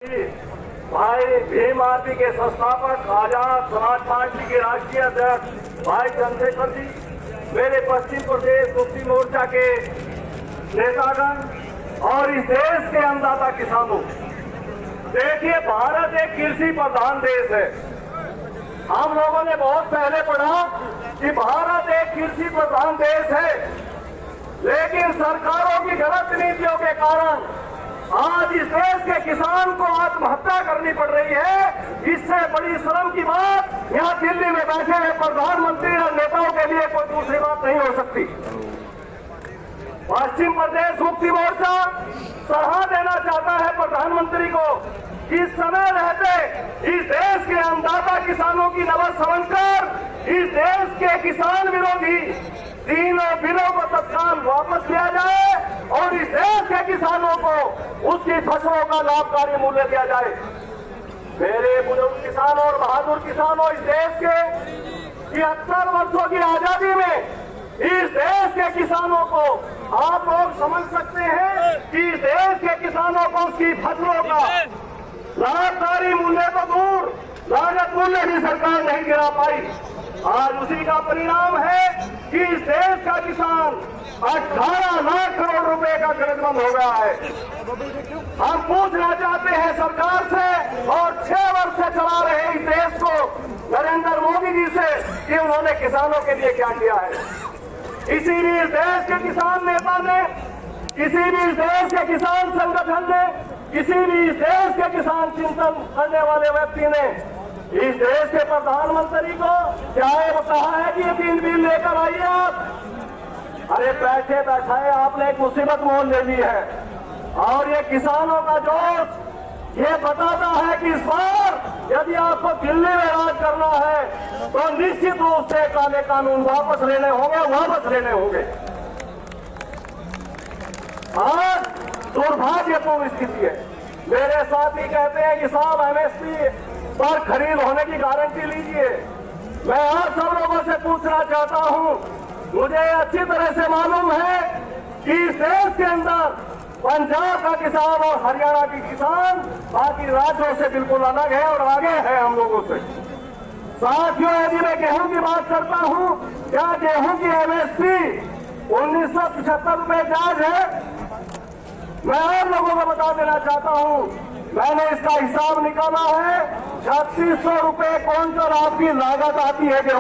भाई भीम आरती के संस्थापक आजाद समाज पार्टी के राष्ट्रीय अध्यक्ष भाई चंद्रशेखर जी, मेरे पश्चिम प्रदेश मुक्ति मोर्चा के नेतागण और इस देश के अन्नदाता किसानों, देखिए भारत एक कृषि प्रधान देश है। हम लोगों ने बहुत पहले पढ़ा कि भारत एक कृषि प्रधान देश है, लेकिन सरकारों की गलत नीतियों के कारण आज इस देश के किसान को आत्महत्या करनी पड़ रही है। इससे बड़ी शर्म की बात यहाँ दिल्ली में बैठे हुए प्रधानमंत्री और नेताओं के लिए कोई दूसरी बात नहीं हो सकती। पश्चिम प्रदेश मुक्ति मोर्चा सलाह देना चाहता है प्रधानमंत्री को कि समय रहते इस देश के अन्नदाता किसानों की नमन समन कर इस देश के किसान विरोधी तीनों बिलों को तत्काल वापस लिया जाए और इस देश के किसानों को उसकी फसलों का लाभकारी मूल्य दिया जाए। मेरे बुजुर्ग किसानों और बहादुर किसानों, इस देश के 73 वर्षों की आजादी में इस देश के किसानों को आप लोग समझ सकते हैं कि इस देश के किसानों को उसकी फसलों का लाभकारी मूल्य तो दूर, लागत मूल्य भी सरकार नहीं गिरा पाई। आज उसी का परिणाम है कि इस देश का किसान 18 लाख करोड़ रुपए का कर्जमंद हो गया है। हम पूछना चाहते हैं सरकार से और 6 वर्ष से चला रहे इस देश को नरेंद्र मोदी जी से कि उन्होंने किसानों के लिए क्या किया है। किसी भी इस देश के किसान नेता ने, किसी भी इस देश के किसान संगठन ने, किसी भी इस देश के किसान चिंतन करने वाले व्यक्ति ने इस देश के प्रधानमंत्री को क्या कहा है कि ये 3 बिल लेकर आइए आप। अरे बैठे बैठाए आपने एक मुसीबत मोल ले ली है और ये किसानों का जोश ये बताता है कि इस बार यदि आपको दिल्ली में राज करना है तो निश्चित रूप से काले कानून वापस लेने होंगे। आज दुर्भाग्यपूर्ण स्थिति है। मेरे साथी कहते हैं कि साहब एमएसपी पर खरीद होने की गारंटी लीजिए। मैं आप सब लोगों से पूछना चाहता हूं, मुझे अच्छी तरह से मालूम है कि इस देश के अंदर पंजाब का किसान और हरियाणा की किसान बाकी राज्यों से बिल्कुल अलग है और आगे है हम लोगों से। साथियों, यदि मैं गेहूं की बात करता हूं, क्या गेहूं की एमएसपी 1975 रुपए जायज है? मैं आप लोगों को बता देना चाहता हूं, मैंने इसका हिसाब निकाला है। 3600 रुपए क्विंटल आपकी लागत आती है गेहूं